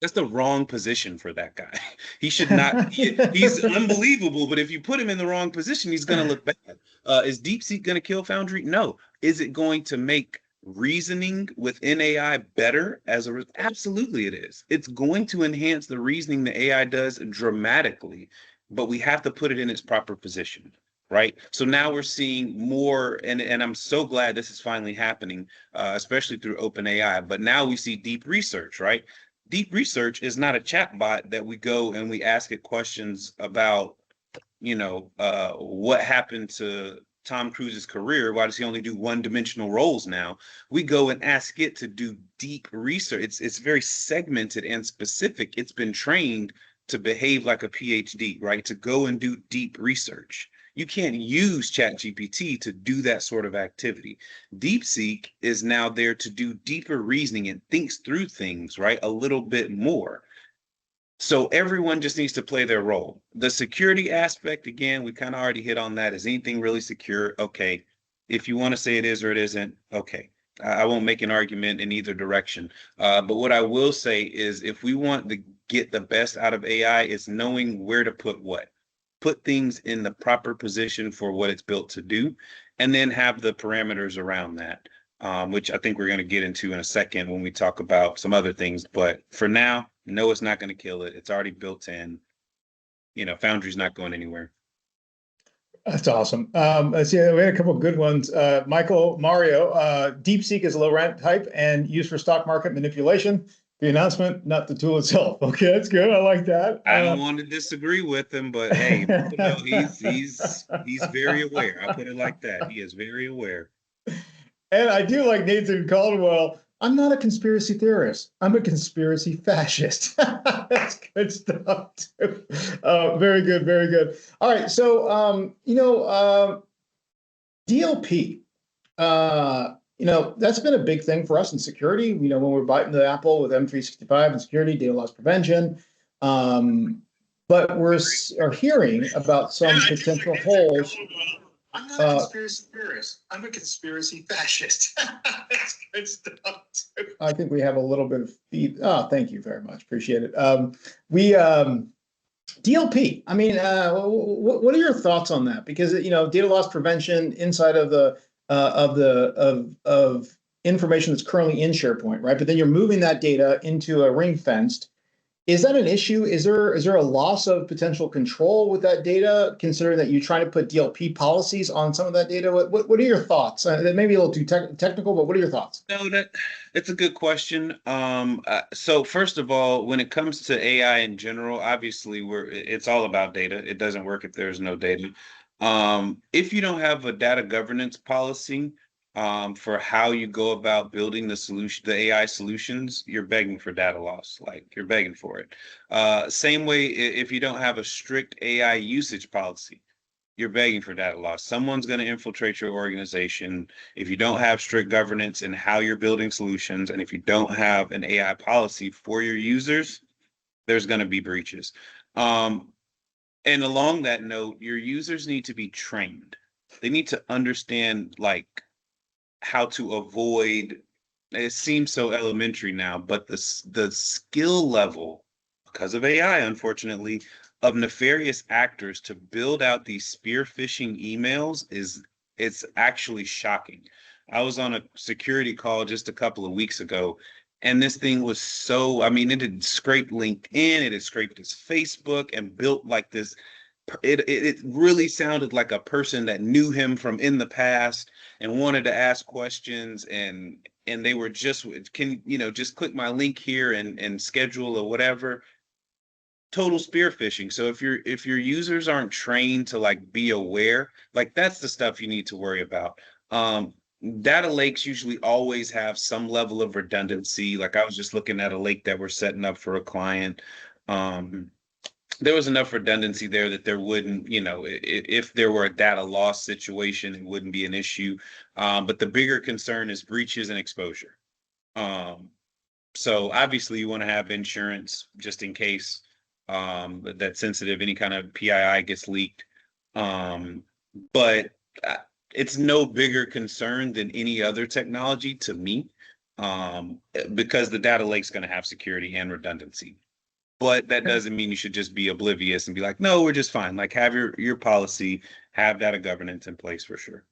That's the wrong position for that guy. He should not. He's unbelievable, but if you put him in the wrong position, he's going to look bad. Is DeepSeek going to kill Foundry? No. Is it going to make reasoning within AI better? Absolutely, it is. It's going to enhance the reasoning the AI does dramatically, but we have to put it in its proper position. Right. So now we're seeing more, and I'm so glad this is finally happening, especially through OpenAI. But now we see deep research, right? Deep research is not a chat bot that we go and we ask it questions about, what happened to Tom Cruise's career, why does he only do one-dimensional roles now? We go and ask it to do deep research. It's very segmented and specific. It's been trained to behave like a PhD, right? To go and do deep research. You can't use ChatGPT to do that sort of activity. DeepSeek is now there to do deeper reasoning and thinks through things, right? A little bit more. So everyone just needs to play their role. The security aspect, again, we kind of already hit on that. Is anything really secure? Okay. If you want to say it is or it isn't, okay. I won't make an argument in either direction. But what I will say is if we want to get the best out of AI, it's knowing where to put what. Put things in the proper position for what it's built to do, and then have the parameters around that, which I think we're going to get into in a second when we talk about some other things. But for now, no, it's not going to kill it. It's already built in. Foundry's not going anywhere. That's awesome. Let's see, we had a couple of good ones. Mario, DeepSeek is a low rent type and used for stock market manipulation. The announcement, not the tool itself. Okay, that's good. I like that. I don't want to disagree with him, but hey, he's very aware. I put it like that. He is very aware. And I do like Nathan Caldwell. I'm not a conspiracy theorist. I'm a conspiracy fascist. That's good stuff too. Very good, very good. All right, so DLP. That's been a big thing for us in security. When we're biting the apple with M365 and security, data loss prevention. But we're hearing about some potential holes. I'm not a conspiracy theorist. I'm a conspiracy fascist. That's good stuff too. I think we have a little bit of feed. Oh, thank you very much. Appreciate it. DLP. I mean, what are your thoughts on that? Because data loss prevention inside of the of information that's currently in SharePoint, right? But then you're moving that data into a ring fenced. Is that an issue? Is there a loss of potential control with that data, considering that you're trying to put DLP policies on some of that data? What are your thoughts? That may be a little too technical, but what are your thoughts? No, it's a good question. So first of all, when it comes to AI in general, obviously it's all about data. It doesn't work if there's no data. If you don't have a data governance policy for how you go about building the AI solutions, you're begging for data loss. Like you're begging for it. Same way, if you don't have a strict AI usage policy, you're begging for data loss. Someone's going to infiltrate your organization. If you don't have strict governance in how you're building solutions, and if you don't have an AI policy for your users, there's going to be breaches. And along that note, your users need to be trained. They need to understand how to avoid. It seems so elementary now, but the skill level, because of AI, unfortunately, of nefarious actors to build out these spear phishing emails it's actually shocking. I was on a security call just a couple of weeks ago, and this thing was it had scraped LinkedIn, it had scraped his Facebook and built like this. It really sounded like a person that knew him from in the past and wanted to ask questions, and they were just just click my link here and schedule or whatever. Total spear phishing. So if your users aren't trained to be aware, that's the stuff you need to worry about. Data lakes usually always have some level of redundancy. I was just looking at a lake that we're setting up for a client. There was enough redundancy there that there wouldn't, if there were a data loss situation, it wouldn't be an issue. But the bigger concern is breaches and exposure. So obviously you want to have insurance just in case that's sensitive, any kind of PII gets leaked. But it's no bigger concern than any other technology to me, because the data lake's going to have security and redundancy. But that doesn't mean you should just be oblivious and be like, no, we're just fine. Have your policy, have data governance in place for sure.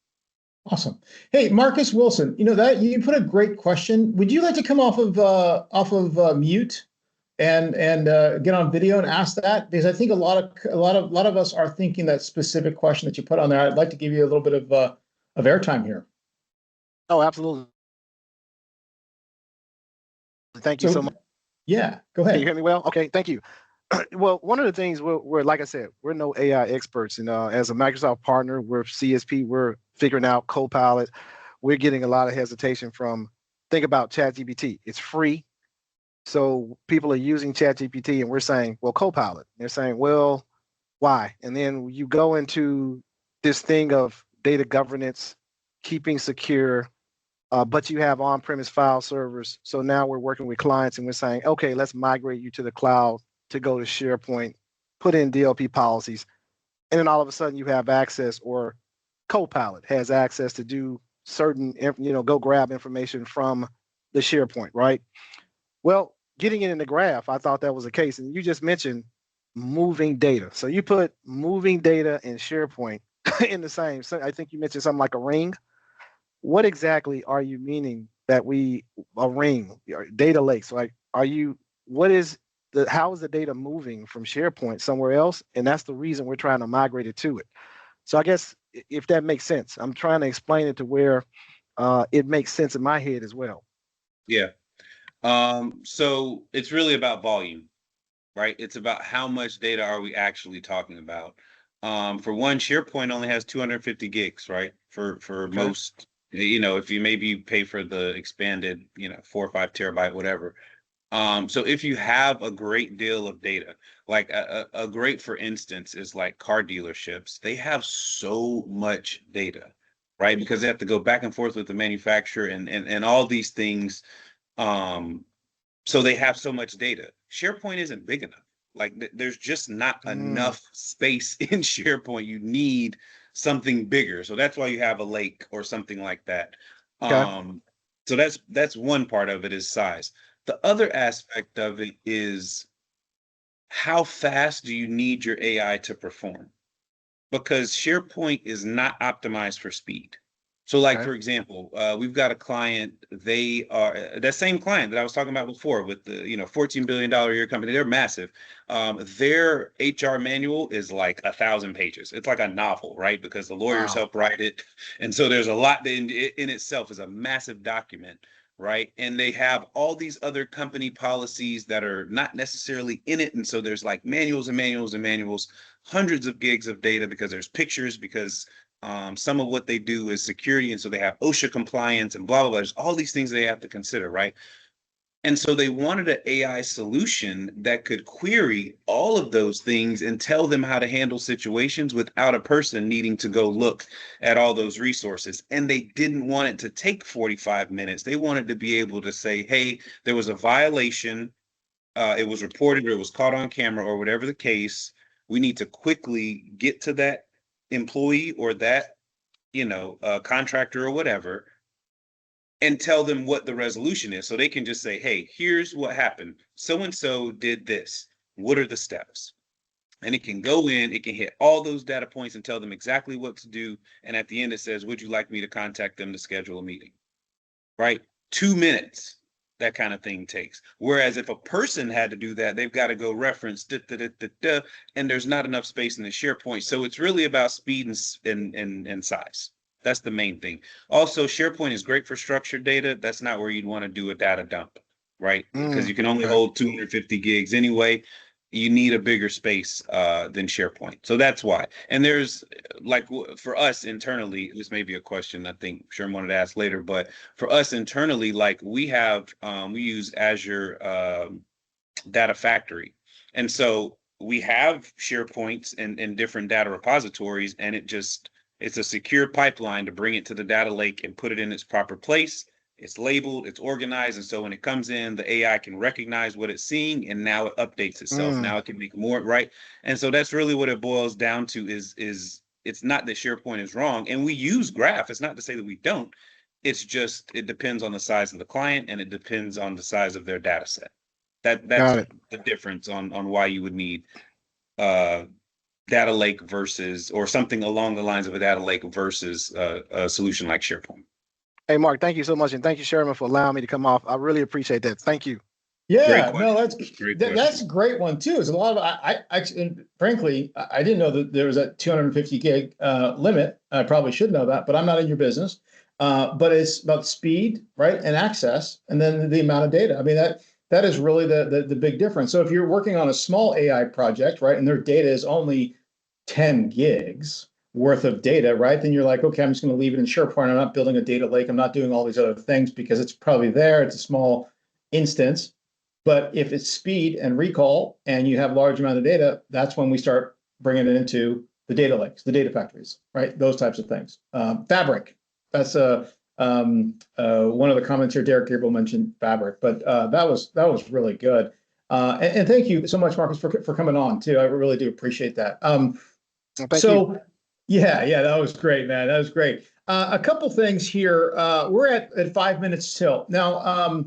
Awesome. Hey, Marcus Wilson, that you put a great question. Would you like to come off of mute and get on video and ask that? Because I think a lot of us are thinking that specific question that you put on there. I'd like to give you a little bit of airtime here. Oh, absolutely. Thank you so much. Yeah, go ahead. Can you hear me well? Okay, thank you. Well, one of the things we're like I said, we're no AI experts, and as a Microsoft partner, we're CSP, we're figuring out Copilot, we're getting a lot of hesitation from, think about ChatGPT. It's free. So people are using ChatGPT and we're saying, well, Copilot. They're saying, well, why? And then you go into this thing of data governance, keeping secure, but you have on-premise file servers. So now we're working with clients and we're saying, okay, let's migrate you to the cloud to go to SharePoint, put in DLP policies. And then all of a sudden you have access, or Copilot has access to do certain, go grab information from the SharePoint, right? Well, getting it in the graph, I thought that was the case. And you just mentioned moving data. So you put moving data and SharePoint in the same. So I think you mentioned something like a ring. What exactly are you meaning that a ring, data lakes? Like, how is the data moving from SharePoint somewhere else? And that's the reason we're trying to migrate it to it. So I guess if that makes sense, I'm trying to explain it to where it makes sense in my head as well. Yeah. So it's really about volume, right? It's about how much data are we actually talking about. For one, SharePoint only has 250 gigs, right? For Okay. most, if you maybe pay for the expanded, 4 or 5 terabyte, whatever. So if you have a great deal of data, like a great, for instance, is like car dealerships, they have so much data, right? Because they have to go back and forth with the manufacturer and all these things. So they have so much data. SharePoint isn't big enough. Like there's just not enough space in SharePoint. You need something bigger. So that's why you have a lake or something like that. Okay. So that's one part of it, is size. The other aspect of it is, how fast do you need your AI to perform? Because SharePoint is not optimized for speed. So like, Okay. for example, we've got a client, they are that same client that I was talking about before with the, $14 billion a year company. They're massive. Their HR manual is like 1,000 pages. It's like a novel, right? Because the lawyers Wow. help write it. And so there's a lot that in itself is a massive document, right? And they have all these other company policies that are not necessarily in it. And so there's like manuals and manuals and manuals, hundreds of gigs of data, because there's pictures, because some of what they do is security. And so they have OSHA compliance and blah, blah, blah. There's all these things they have to consider, right? And so they wanted an AI solution that could query all of those things and tell them how to handle situations without a person needing to go look at all those resources. And they didn't want it to take 45 minutes. They wanted to be able to say, hey, there was a violation. It was reported, or it was caught on camera, or whatever the case. We need to quickly get to that employee or that, contractor or whatever, and tell them what the resolution is. So they can just say, hey, here's what happened. So-and-so did this. What are the steps? And it can go in, it can hit all those data points and tell them exactly what to do. And at the end, it says, would you like me to contact them to schedule a meeting? Right? 2 minutes, that kind of thing takes. Whereas if a person had to do that, they've got to go reference, and there's not enough space in the SharePoint. So it's really about speed and size. That's the main thing. Also, SharePoint is great for structured data. That's not where you'd want to do a data dump, right? Because you can only Okay. hold 250 gigs anyway. You need a bigger space than SharePoint. So that's why. And there's like, for us internally, this may be a question I think Sherman wanted to ask later, but for us internally, like we use Azure Data Factory. And so we have SharePoints and different data repositories, and it's a secure pipeline to bring it to the data lake and put it in its proper place. It's labeled, it's organized. And so when it comes in, the AI can recognize what it's seeing, and now it updates itself. Now it can make more, right? And so that's really what it boils down to, is it's not that SharePoint is wrong. And we use Graph. It's not to say that we don't. It's just, it depends on the size of the client, and it depends on the size of their data set. That's Got it. the difference on why you would need data lake versus, or something along the lines of a data lake versus a solution like SharePoint. Hey, Mark, thank you so much. And thank you, Sherman, for allowing me to come off. I really appreciate that. Thank you. Yeah, Great no, question. that's a great one too. It's a lot of I and frankly, I didn't know that there was a 250 gig limit. I probably should know that, but I'm not in your business. But it's about speed, right, and access, and then the amount of data. I mean, that is really the big difference. So if you're working on a small AI project, right, and their data is only 10 gigs, worth of data, right? Then you're like, okay, I'm just going to leave it in SharePoint. I'm not building a data lake. I'm not doing all these other things because it's probably there. It's a small instance. But if it's speed and recall and you have large amount of data, that's when we start bringing it into the data lakes, the data factories, right? Those types of things. Fabric, that's one of the comments here. Derek Gabriel mentioned Fabric, but that was really good. And thank you so much, Marcus, for coming on too. I really do appreciate that. Thank you. Yeah, that was great, man. That was great. A couple things here. We're at 5 minutes till now.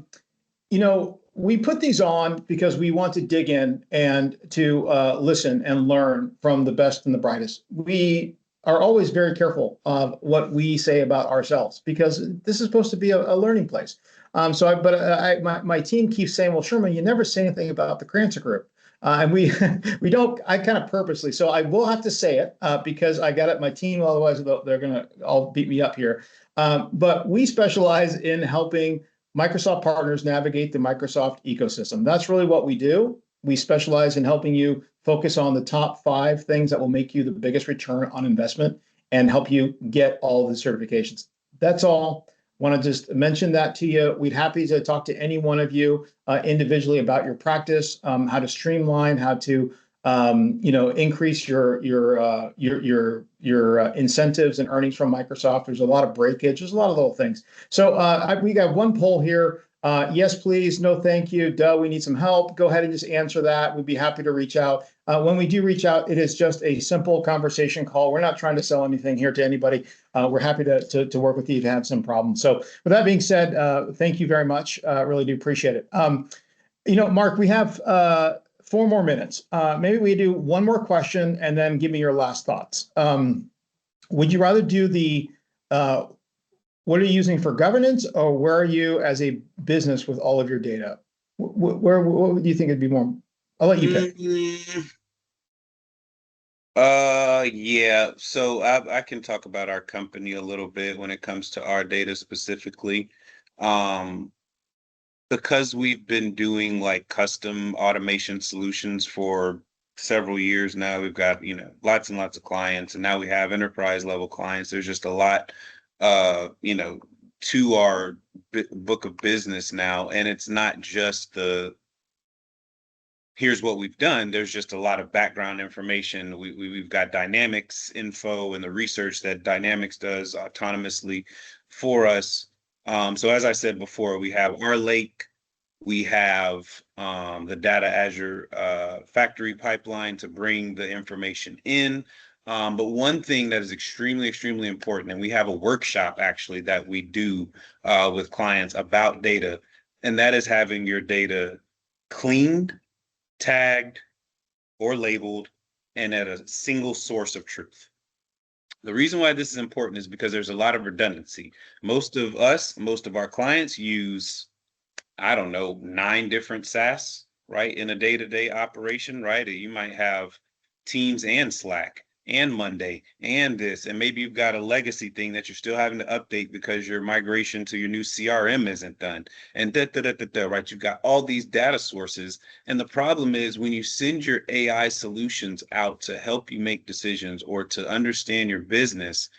We put these on because we want to dig in and to listen and learn from the best and the brightest. We are always very careful of what we say about ourselves because this is supposed to be a learning place. My team keeps saying, well, Sherman, you never say anything about the Crancer group. And we we don't, I kind of purposely, so I will have to say it because I got it, my team, otherwise they're going to all beat me up here. But we specialize in helping Microsoft partners navigate the Microsoft ecosystem. That's really what we do. We specialize in helping you focus on the top 5 things that will make you the biggest return on investment and help you get all the certifications. That's all. Want to just mention that to you. We'd happy to talk to any one of you individually about your practice, how to streamline, how to increase your incentives and earnings from Microsoft. There's a lot of breakage. There's a lot of little things. So we got one poll here. Yes, please. No, thank you. Duh, we need some help. Go ahead and just answer that. We'd be happy to reach out. When we do reach out, it is just a simple conversation call. We're not trying to sell anything here to anybody. We're happy to work with you if you have some problems. So with that being said, thank you very much. Really do appreciate it. Mark, we have 4 more minutes. Maybe we do one more question and then give me your last thoughts. Would you rather do the what are you using for governance, or where are you as a business with all of your data? What would you think would be more? I'll let you pick. Yeah. So I can talk about our company a little bit when it comes to our data specifically. Because we've been doing like custom automation solutions for several years now, we've got, lots and lots of clients, and now we have enterprise level clients. There's just a lot, to our book of business now. And it's not just here's what we've done. There's just a lot of background information. We've got Dynamics info and the research that Dynamics does autonomously for us. So as I said before, we have our lake, we have the Data Azure factory pipeline to bring the information in. But one thing that is extremely, extremely important, and we have a workshop actually that we do with clients about data, and that is having your data cleaned, tagged, or labeled, and at a single source of truth. The reason why this is important is because there's a lot of redundancy. Most of our clients use, 9 different SaaS, right? In a day-to-day operation, right? You might have Teams and Slack and Monday and this, and maybe you've got a legacy thing that you're still having to update because your migration to your new CRM isn't done. And right? You've got all these data sources. And the problem is when you send your AI solutions out to help you make decisions or to understand your business,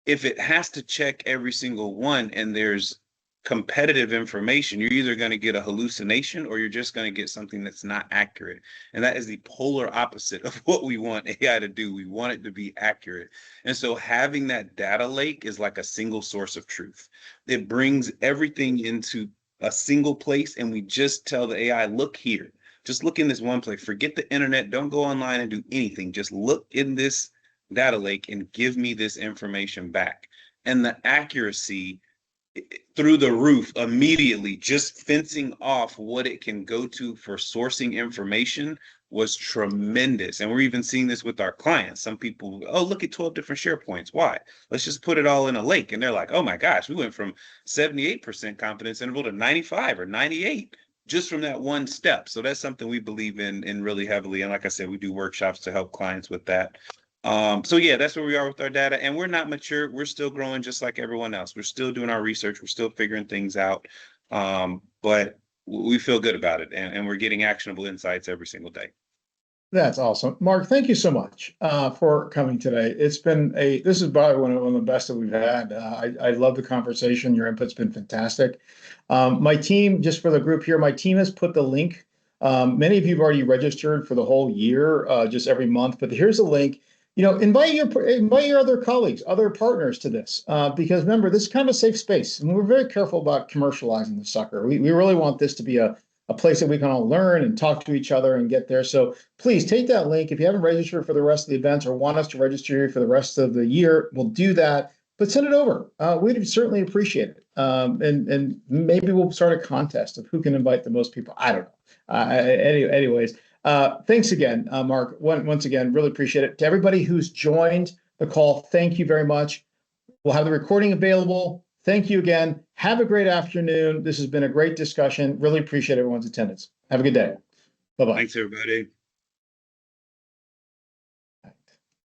if it has to check every single one and there's competitive information, you're either going to get a hallucination or you're just going to get something that's not accurate. And that is the polar opposite of what we want AI to do. We want it to be accurate. And so having that data lake is like a single source of truth. It brings everything into a single place, and we just tell the AI, look here, just look in this one place. Forget the internet. Don't go online and do anything. Just look in this data lake and give me this information back. And the accuracy through the roof immediately, just fencing off what it can go to for sourcing information was tremendous. And we're even seeing this with our clients. Some people, oh, look at 12 different SharePoints. Why? Let's just put it all in a lake. And they're like, oh my gosh, we went from 78% confidence interval to 95 or 98 just from that one step. So that's something we believe in really heavily. And like I said, we do workshops to help clients with that. So yeah, that's where we are with our data, and we're not mature. We're still growing just like everyone else. We're still doing our research. We're still figuring things out. But we feel good about it, and we're getting actionable insights every single day. That's awesome. Mark, thank you so much for coming today. This is probably one of the best that we've had. I love the conversation. Your input's been fantastic. My team, just for the group here, my team has put the link. Many of you have already registered for the whole year, just every month, but here's a link. Invite your other colleagues, other partners to this, because remember, this is kind of a safe space, and we're very careful about commercializing the sucker. We really want this to be a place that we can all learn and talk to each other and get there. So please take that link. If you haven't registered for the rest of the events or want us to register you for the rest of the year, we'll do that. But send it over. We'd certainly appreciate it. And maybe we'll start a contest of who can invite the most people. I don't know. Anyways, thanks again, Mark. Once again, really appreciate it. To everybody who's joined the call, thank you very much. We'll have the recording available. Thank you again. Have a great afternoon. This has been a great discussion. Really appreciate everyone's attendance. Have a good day. Bye-bye. Thanks, everybody.